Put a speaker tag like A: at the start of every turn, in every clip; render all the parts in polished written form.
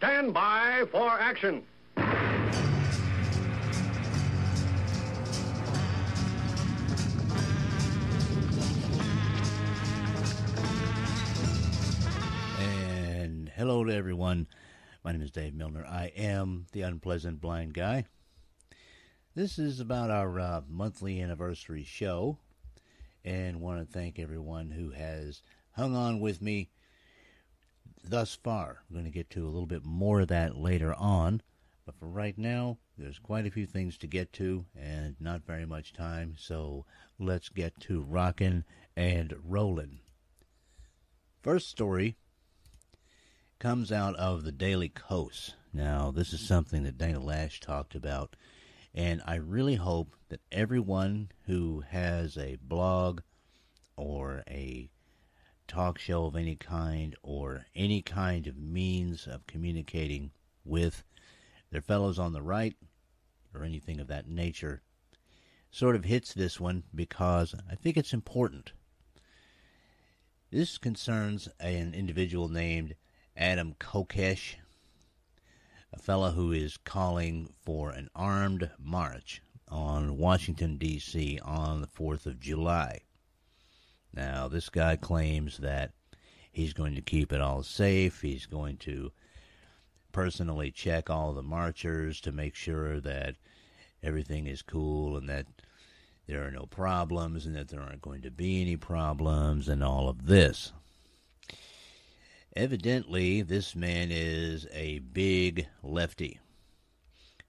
A: stand by for action.
B: And hello to everyone. My name is Dave Milner. I am the Unpleasant Blind Guy. This is about our monthly anniversary show, and want to thank everyone who has hung on with me thus far. I'm going to get to a little bit more of that later on, but for right now, there's quite a few things to get to and not very much time, so let's get to rockin' and rollin'. First story comes out of the Daily Kos. Now, this is something that Dana Lash talked about, and I really hope that everyone who has a blog or a talk show of any kind or any kind of means of communicating with their fellows on the right or anything of that nature sort of hits this one, because I think it's important. This concerns an individual named Adam Kokesh, a fellow who is calling for an armed march on Washington, D.C. on the 4th of July. Now, this guy claims that he's going to keep it all safe. He's going to personally check all the marchers to make sure that everything is cool and that there are no problems and that there aren't going to be any problems and all of this. Evidently, this man is a big lefty.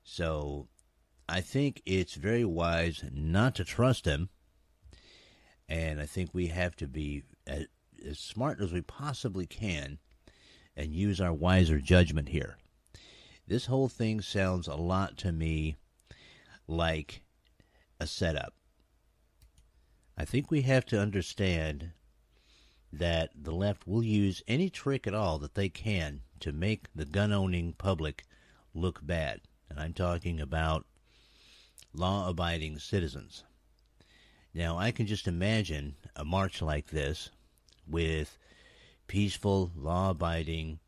B: So I think it's very wise not to trust him. And I think we have to be as smart as we possibly can and use our wiser judgment here. This whole thing sounds a lot to me like a setup. I think we have to understand that the left will use any trick at all that they can to make the gun-owning public look bad. And I'm talking about law-abiding citizens. Now, I can just imagine a march like this with peaceful, law-abiding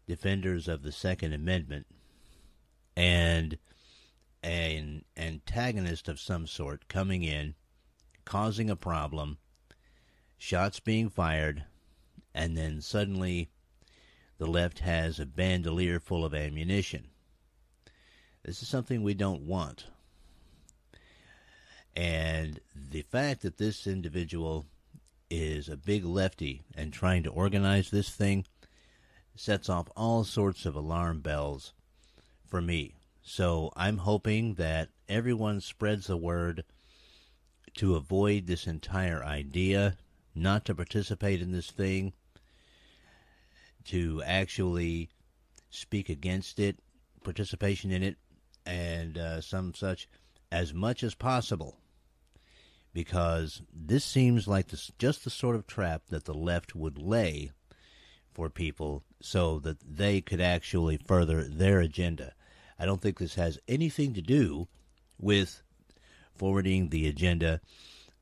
B: defenders of the Second Amendment and an antagonist of some sort coming in, causing a problem, shots being fired, and then suddenly the left has a bandolier full of ammunition. This is something we don't want. And the fact that this individual is a big lefty and trying to organize this thing sets off all sorts of alarm bells for me. So I'm hoping that everyone spreads the word to avoid this entire idea, not to participate in this thing, to actually speak against it, participation in it, and some such, as much as possible. Because this seems like just the sort of trap that the left would lay for people so that they could actually further their agenda. I don't think this has anything to do with forwarding the agenda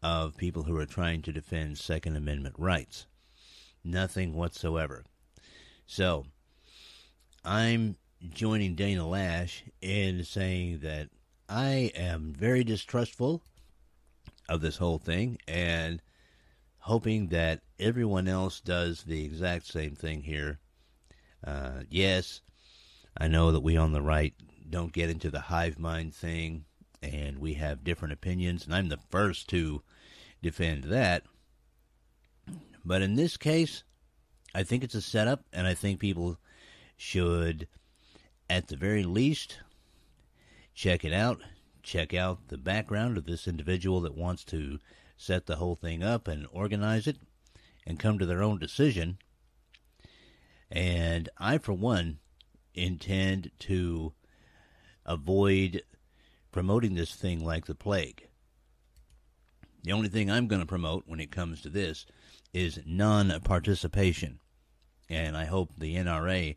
B: of people who are trying to defend Second Amendment rights. Nothing whatsoever. So, I'm joining Dana Lash in saying that I am very distrustful of this whole thing and hoping that everyone else does the exact same thing here. Yes, I know that we on the right don't get into the hive mind thing, and we have different opinions, and I'm the first to defend that. But in this case, I think it's a setup, and I think people should, at the very least, check it out. Check out the background of this individual that wants to set the whole thing up and organize it and come to their own decision. And I, for one, intend to avoid promoting this thing like the plague. The only thing I'm going to promote when it comes to this is non-participation. And I hope the NRA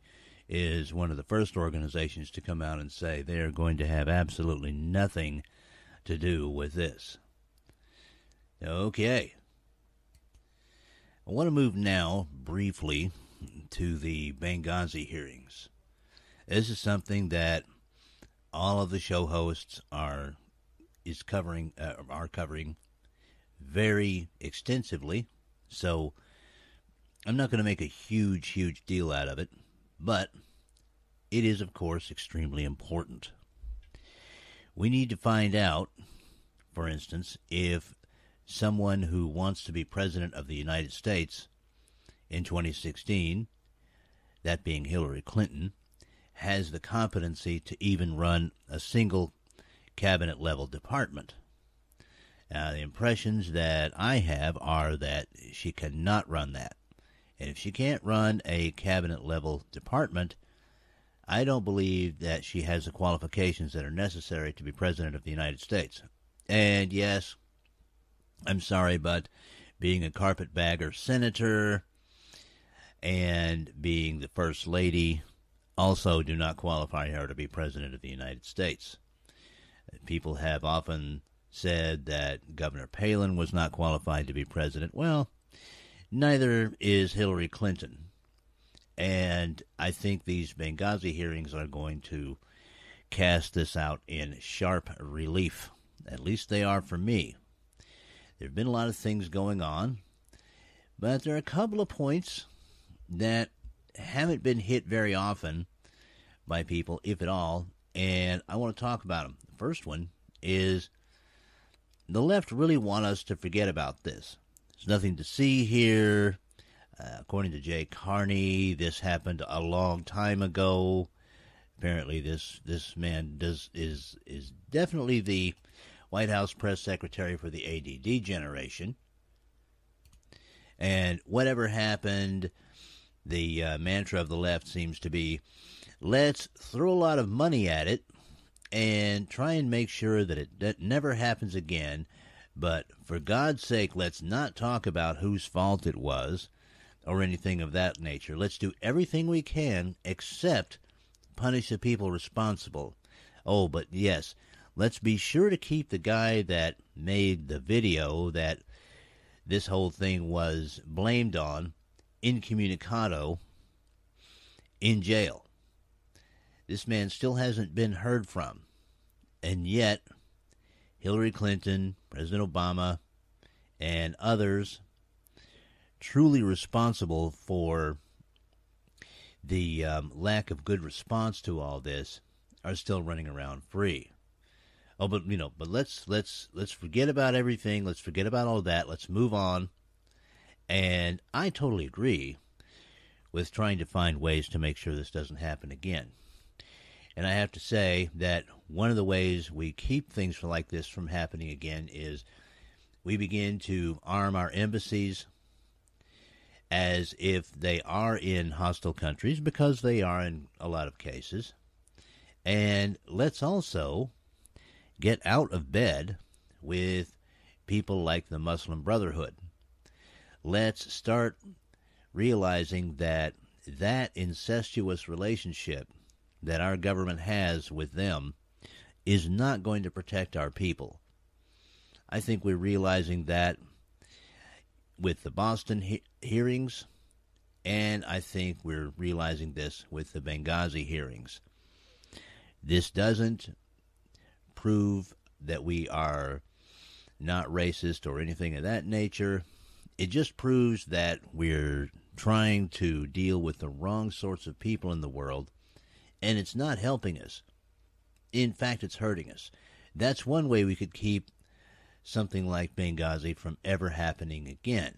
B: is one of the first organizations to come out and say they're going to have absolutely nothing to do with this. Okay. I want to move now briefly to the Benghazi hearings. This is something that all of the show hosts are covering very extensively. So I'm not going to make a huge deal out of it, but it is, of course, extremely important. We need to find out, for instance, if someone who wants to be president of the United States in 2016, that being Hillary Clinton, has the competency to even run a single cabinet-level department. Now, the impressions that I have are that she cannot run that. And if she can't run a cabinet-level department, I don't believe that she has the qualifications that are necessary to be president of the United States. And yes, I'm sorry, but being a carpetbagger senator and being the first lady also do not qualify her to be president of the United States. People have often said that Governor Palin was not qualified to be president. Well, neither is Hillary Clinton. And I think these Benghazi hearings are going to cast this out in sharp relief. At least they are for me. There have been a lot of things going on, but there are a couple of points that haven't been hit very often by people, if at all, and I want to talk about them. The first one is the left really want us to forget about this. There's nothing to see here. According to Jay Carney, this happened a long time ago. Apparently, this man is definitely the White House press secretary for the ADD generation. And whatever happened, the mantra of the left seems to be, let's throw a lot of money at it and try and make sure that that never happens again. But for God's sake, let's not talk about whose fault it was or anything of that nature. Let's do everything we can except punish the people responsible. Oh, but yes, let's be sure to keep the guy that made the video that this whole thing was blamed on, incommunicado, in jail. This man still hasn't been heard from. And yet, Hillary Clinton, President Obama, and others truly responsible for the lack of good response to all this are still running around free. Oh, but let's forget about everything. Let's forget about all that. Let's move on. And I totally agree with trying to find ways to make sure this doesn't happen again. And I have to say that one of the ways we keep things like this from happening again is we begin to arm our embassies as if they are in hostile countries, because they are in a lot of cases. And let's also get out of bed with people like the Muslim Brotherhood. Let's start realizing that incestuous relationship that our government has with them is not going to protect our people. I think we're realizing that with the Boston hearings, and I think we're realizing this with the Benghazi hearings. This doesn't prove that we are not racist or anything of that nature. It just proves that we're trying to deal with the wrong sorts of people in the world, and it's not helping us. In fact, it's hurting us. That's one way we could keep something like Benghazi from ever happening again.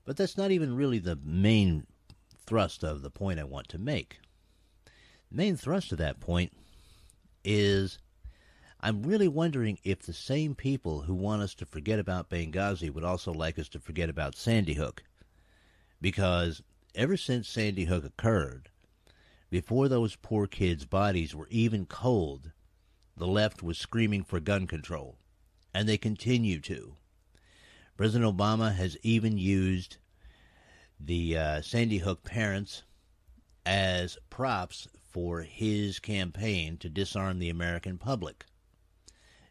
B: But that's not even really the main thrust of the point I want to make. The main thrust of that point is I'm really wondering if the same people who want us to forget about Benghazi would also like us to forget about Sandy Hook. Because ever since Sandy Hook occurred, before those poor kids' bodies were even cold, the left was screaming for gun control. And they continue to. President Obama has even used the Sandy Hook parents as props for his campaign to disarm the American public.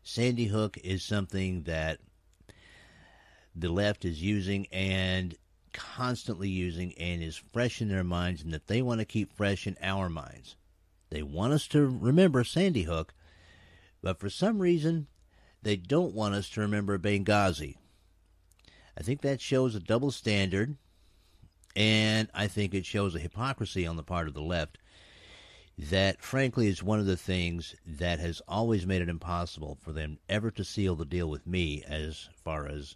B: Sandy Hook is something that the left is using, and constantly using and is fresh in their minds and that they want to keep fresh in our minds. They want us to remember Sandy Hook, but for some reason, they don't want us to remember Benghazi. I think that shows a double standard, and I think it shows a hypocrisy on the part of the left that, frankly, is one of the things that has always made it impossible for them ever to seal the deal with me as far as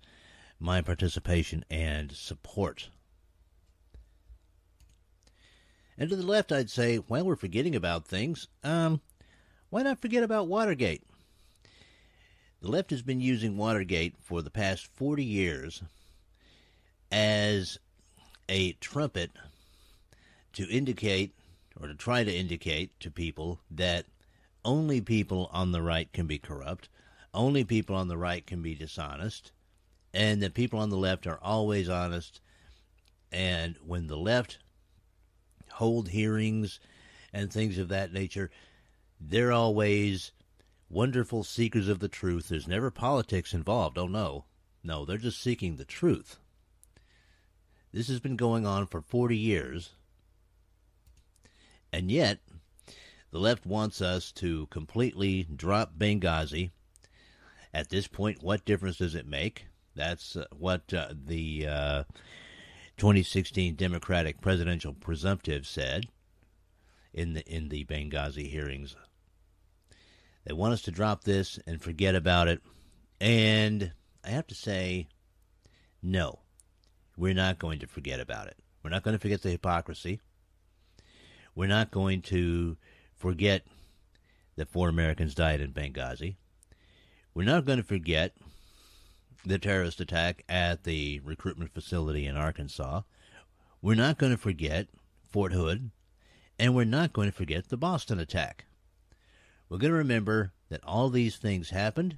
B: my participation and support. And to the left, I'd say, well, we're forgetting about things. Why not forget about Watergate? The left has been using Watergate for the past 40 years as a trumpet to indicate, or to try to indicate to people, that only people on the right can be corrupt, only people on the right can be dishonest, and that people on the left are always honest. And when the left hold hearings and things of that nature, they're always wonderful seekers of the truth. There's never politics involved. Oh, no. No, they're just seeking the truth. This has been going on for 40 years. And yet, the left wants us to completely drop Benghazi. At this point, what difference does it make? That's what the 2016 Democratic presidential presumptive said in the Benghazi hearings. They want us to drop this and forget about it. And I have to say, no, we're not going to forget about it. We're not going to forget the hypocrisy. We're not going to forget that 4 Americans died in Benghazi. We're not going to forget the terrorist attack at the recruitment facility in Arkansas. We're not going to forget Fort Hood. And we're not going to forget the Boston attack. We're going to remember that all these things happened,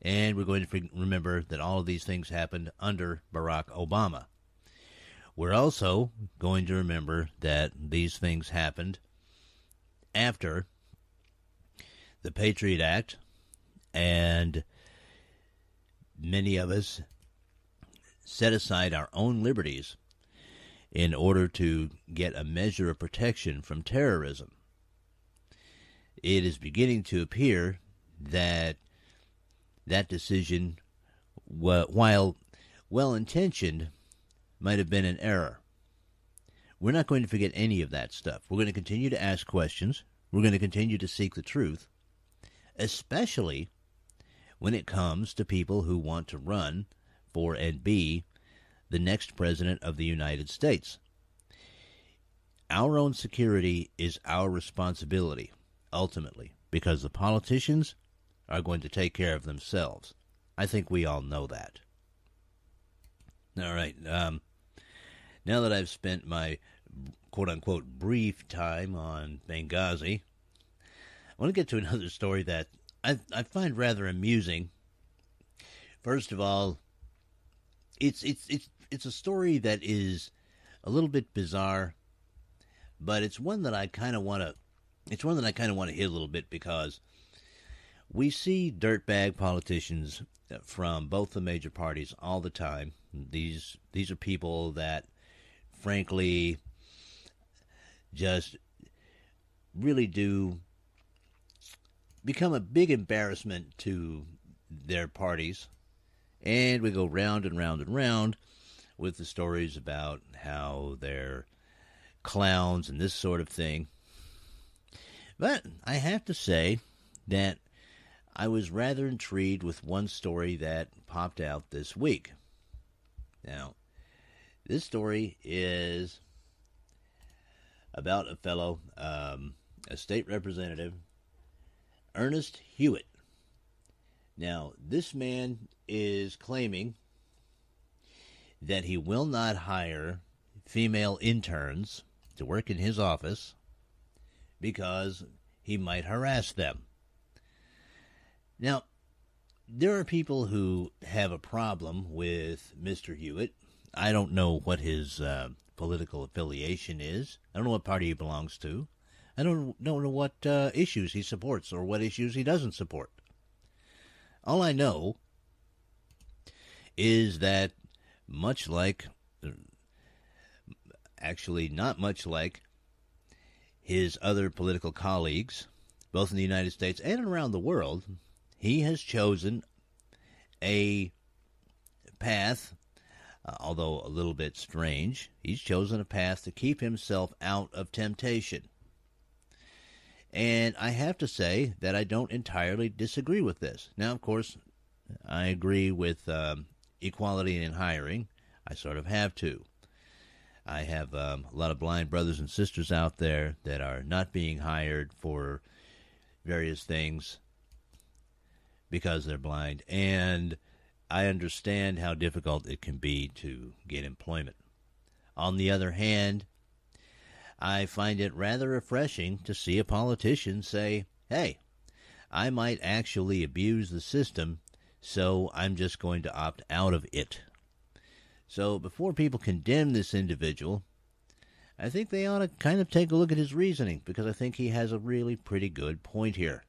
B: and we're going to remember that all of these things happened under Barack Obama. We're also going to remember that these things happened after the Patriot Act, and many of us set aside our own liberties in order to get a measure of protection from terrorism. It is beginning to appear that that decision, while well-intentioned, might have been an error. We're not going to forget any of that stuff. We're going to continue to ask questions. We're going to continue to seek the truth, especially when it comes to people who want to run for and be the next president of the United States. Our own security is our responsibility, ultimately, because the politicians are going to take care of themselves. I think we all know that. All right. Now that I've spent my quote-unquote brief time on Benghazi, I want to get to another story that I find rather amusing. First of all, it's a story that is a little bit bizarre, but it's one that I kind of want to hit a little bit, because we see dirtbag politicians from both the major parties all the time. These are people that, frankly, just really do become a big embarrassment to their parties. And we go round and round and round with the stories about how they're clowns and this sort of thing. But I have to say that I was rather intrigued with one story that popped out this week. Now, this story is about a fellow, a state representative, Ernest Hewitt. Now, this man is claiming that he will not hire female interns to work in his office because he might harass them. Now, there are people who have a problem with Mr. Hewitt. I don't know what his political affiliation is. I don't know what party he belongs to. I don't know what issues he supports or what issues he doesn't support. All I know is that, much like actually not much like his other political colleagues, both in the United States and around the world. He has chosen a path, although a little bit strange. He's chosen a path to keep himself out of temptation. And I have to say that I don't entirely disagree with this. Now, of course, I agree with equality in hiring. I sort of have to. I have a lot of blind brothers and sisters out there that are not being hired for various things because they're blind. And I understand how difficult it can be to get employment. On the other hand, I find it rather refreshing to see a politician say, hey, I might actually abuse the system, so I'm just going to opt out of it. So before people condemn this individual, I think they ought to kind of take a look at his reasoning, because I think he has a really pretty good point here.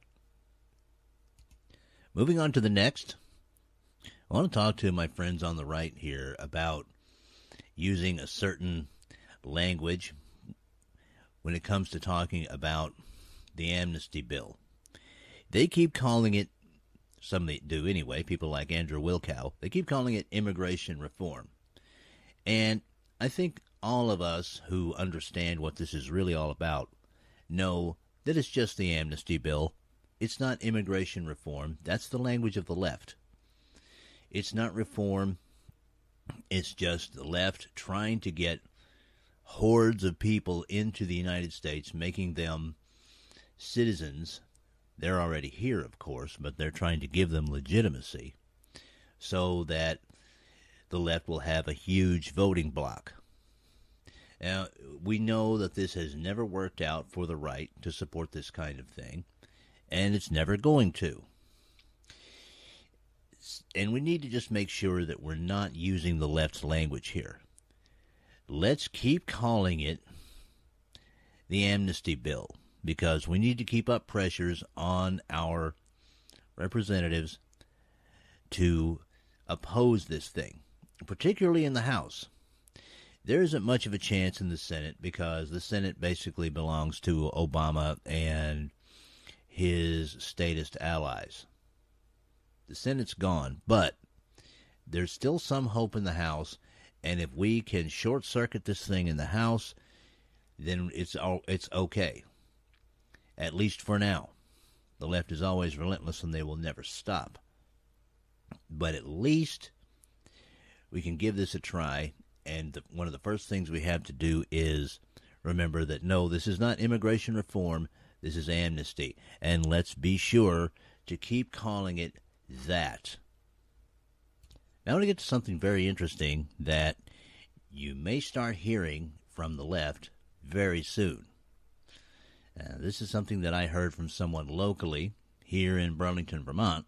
B: Moving on to the next, I want to talk to my friends on the right here about using a certain language when it comes to talking about the amnesty bill. They keep calling it, some do anyway, people like Andrew Wilkow, they keep calling it immigration reform. And I think all of us who understand what this is really all about know that it's just the amnesty bill. It's not immigration reform. That's the language of the left. It's not reform. It's just the left trying to get hordes of people into the United States, making them citizens. They're already here, of course, but they're trying to give them legitimacy so that the left will have a huge voting bloc. Now, we know that this has never worked out for the right to support this kind of thing, and it's never going to. And we need to just make sure that we're not using the left's language here. Let's keep calling it the amnesty bill, because we need to keep up pressures on our representatives to oppose this thing, particularly in the House. There isn't much of a chance in the Senate, because the Senate basically belongs to Obama and his statist allies. The Senate's gone, but there's still some hope in the House, and if we can short-circuit this thing in the House, then it's okay, at least for now. The left is always relentless, and they will never stop. But at least we can give this a try, and one of the first things we have to do is remember that, no, this is not immigration reform, this is amnesty. And let's be sure to keep calling it that. Now I want to get to something very interesting that you may start hearing from the left very soon. This is something that I heard from someone locally here in Burlington, Vermont,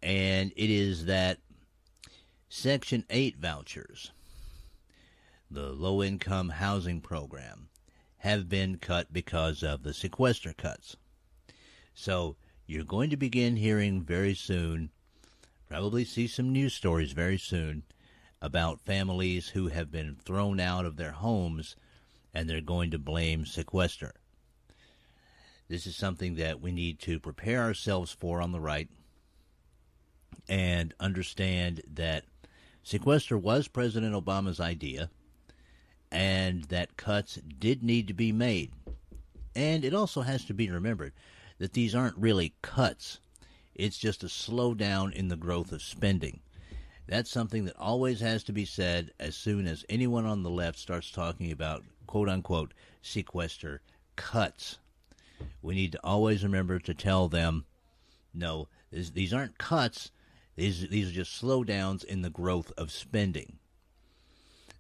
B: and it is that Section 8 vouchers, the low-income housing program, have been cut because of the sequester cuts. So you're going to begin hearing very soon, probably see some news stories very soon, about families who have been thrown out of their homes, and they're going to blame sequester. This is something that we need to prepare ourselves for on the right, and understand that sequester was President Obama's idea, and that cuts did need to be made. And it also has to be remembered that these aren't really cuts. It's just a slowdown in the growth of spending. That's something that always has to be said as soon as anyone on the left starts talking about, quote-unquote, sequester cuts. We need to always remember to tell them, no, these aren't cuts. These are just slowdowns in the growth of spending.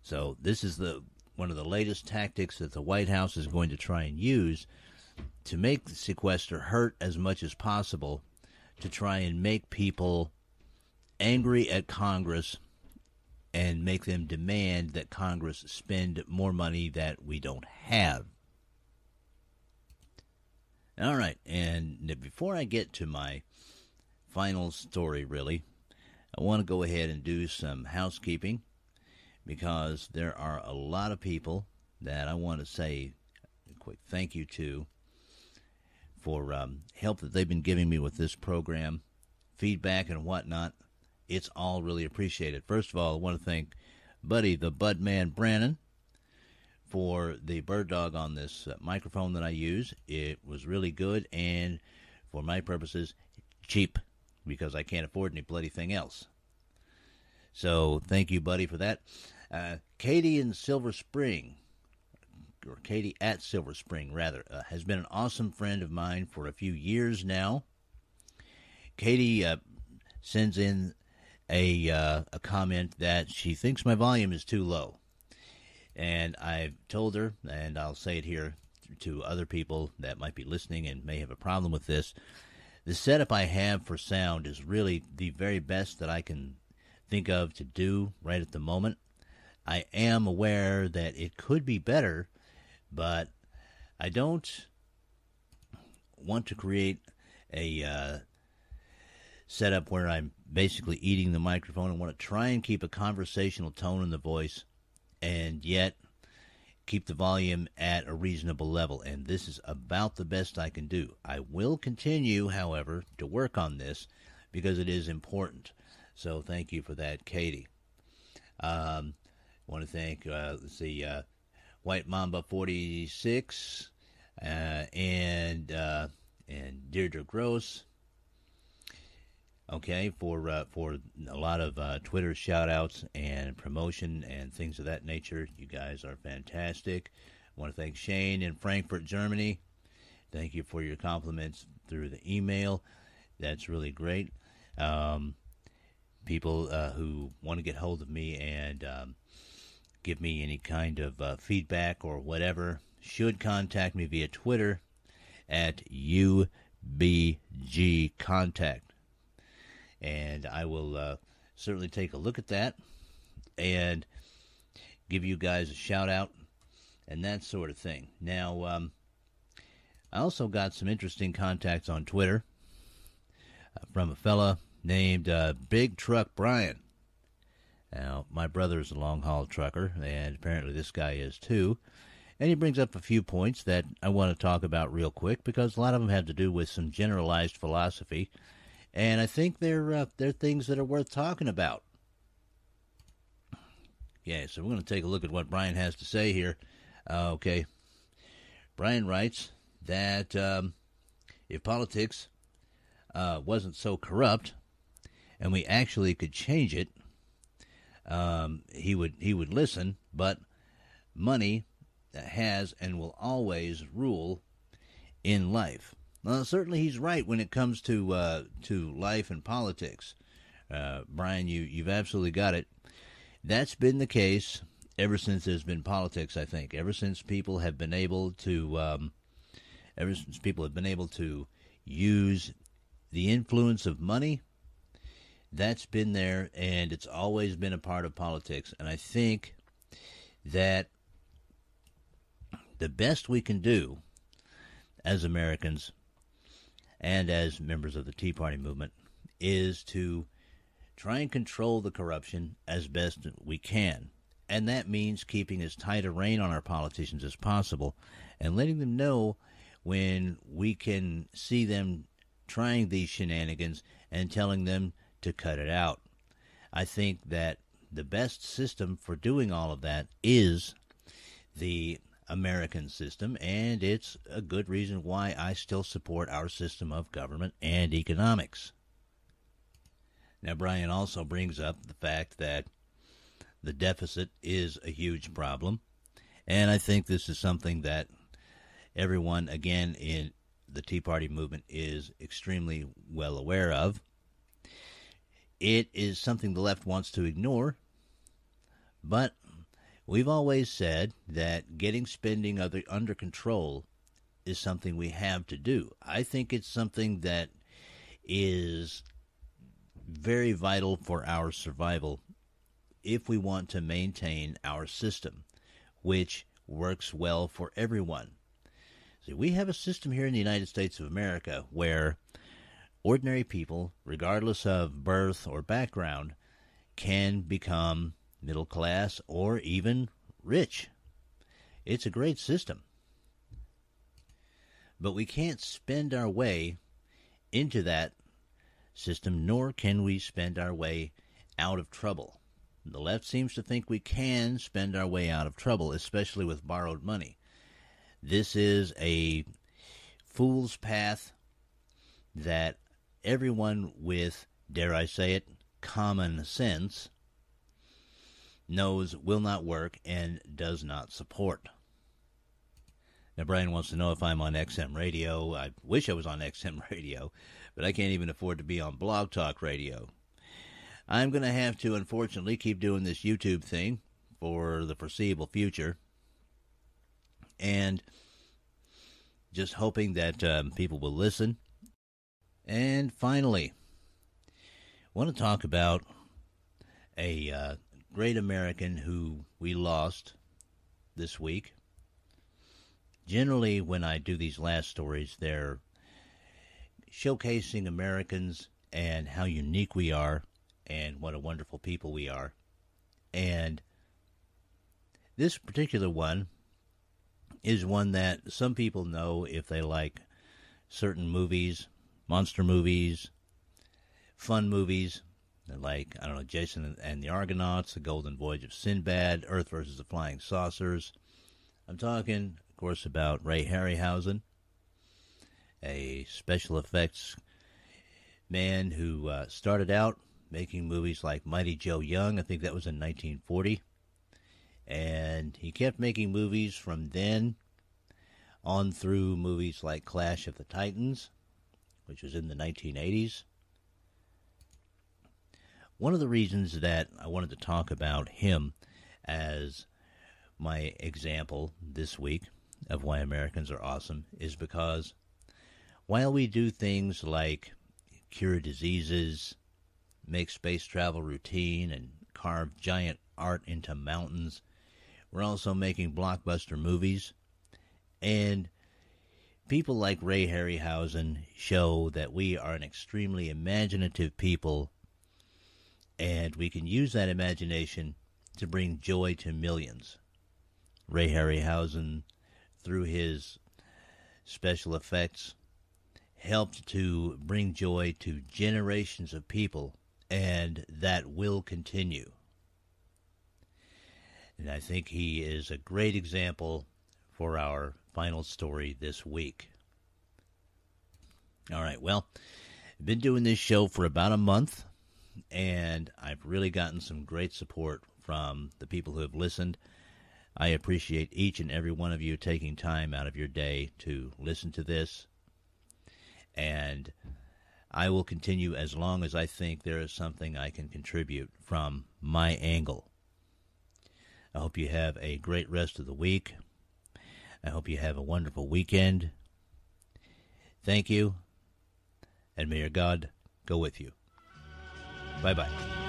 B: So this is one of the latest tactics that the White House is going to try and use to make the sequester hurt as much as possible, to try and make people angry at Congress and make them demand that Congress spend more money that we don't have. All right, and before I get to my final story, really, I want to go ahead and do some housekeeping. because there are a lot of people that I want to say a quick thank you to for help that they've been giving me with this program, feedback and whatnot. It's all really appreciated. First of all, I want to thank Buddy, the Budman Brannon, for the bird dog on this microphone that I use. It was really good and, for my purposes, cheap, because I can't afford any bloody thing else. So thank you, Buddy, for that. Katie in Silver Spring, or Katie at Silver Spring, rather, has been an awesome friend of mine for a few years now. Katie sends in a comment that she thinks my volume is too low. And I've told her, and I'll say it here to other people that might be listening and may have a problem with this, the setup I have for sound is really the very best that I can think of to do right at the moment. I am aware that it could be better, but I don't want to create a setup where I'm basically eating the microphone. I want to try and keep a conversational tone in the voice and yet keep the volume at a reasonable level, and this is about the best I can do. I will continue, however, to work on this because it is important. So thank you for that, Katie. I want to thank, White Mamba 46 and Deirdre Gross. Okay, for a lot of Twitter shout-outs and promotion and things of that nature. You guys are fantastic. I want to thank Shane in Frankfurt, Germany. Thank you for your compliments through the email. That's really great. People who want to get hold of me and give me any kind of feedback or whatever should contact me via Twitter at UBGContact. And I will certainly take a look at that and give you guys a shout-out and that sort of thing. Now, I also got some interesting contacts on Twitter from a fella named Big Truck Brian. Now, my brother's a long-haul trucker, and apparently this guy is too. And he brings up a few points that I want to talk about real quick, because a lot of them have to do with some generalized philosophy. And I think they're things that are worth talking about. Yeah, so we're going to take a look at what Brian has to say here. Okay. Brian writes that if politics wasn't so corrupt and we actually could change it, he would listen, but money has and will always rule in life. Well, certainly he's right when it comes to life and politics. Brian, you've absolutely got it. That's been the case ever since there's been politics, I think. Ever since people have been able to use the influence of money, that's been there, and it's always been a part of politics. And I think that the best we can do as Americans and as members of the Tea Party movement is to try and control the corruption as best we can. And that means keeping as tight a rein on our politicians as possible and letting them know when we can see them trying these shenanigans and telling them to cut it out. I think that the best system for doing all of that is the American system, and it's a good reason why I still support our system of government and economics. Now, Brian also brings up the fact that the deficit is a huge problem, and I think this is something that everyone, again, in the Tea Party movement is extremely well aware of. It is something the left wants to ignore, but we've always said that getting spending under control is something we have to do. I think it's something that is very vital for our survival if we want to maintain our system, which works well for everyone. See, we have a system here in the United States of America where ordinary people, regardless of birth or background, can become middle class, or even rich. It's a great system. But we can't spend our way into that system, nor can we spend our way out of trouble. The left seems to think we can spend our way out of trouble, especially with borrowed money. This is a fool's path that everyone with, dare I say it, common sense knows will not work and does not support. Now, Brian wants to know if I'm on XM radio. I wish I was on XM radio, but I can't even afford to be on Blog Talk Radio. I'm going to have to, unfortunately, keep doing this YouTube thing for the foreseeable future, and just hoping that people will listen. And finally, I want to talk about a great American who we lost this week. Generally, when I do these last stories, they're showcasing Americans and how unique we are and what a wonderful people we are. And this particular one is one that some people know if they like certain movies, monster movies, fun movies, like, I don't know, Jason and the Argonauts, The Golden Voyage of Sinbad, Earth versus the Flying Saucers. I'm talking, of course, about Ray Harryhausen, a special effects man who started out making movies like Mighty Joe Young. I think that was in 1940. And he kept making movies from then on through movies like Clash of the Titans, which was in the 1980s. One of the reasons that I wanted to talk about him as my example this week of why Americans are awesome is because while we do things like cure diseases, make space travel routine, and carve giant art into mountains, we're also making blockbuster movies. And people like Ray Harryhausen show that we are an extremely imaginative people, and we can use that imagination to bring joy to millions. Ray Harryhausen, through his special effects, helped to bring joy to generations of people, and that will continue. And I think he is a great example for our final story this week. All right, well, I've been doing this show for about a month, and I've really gotten some great support from the people who have listened. I appreciate each and every one of you taking time out of your day to listen to this, and I will continue as long as I think there is something I can contribute from my angle. I hope you have a great rest of the week. I hope you have a wonderful weekend. Thank you, and may your God go with you. Bye-bye.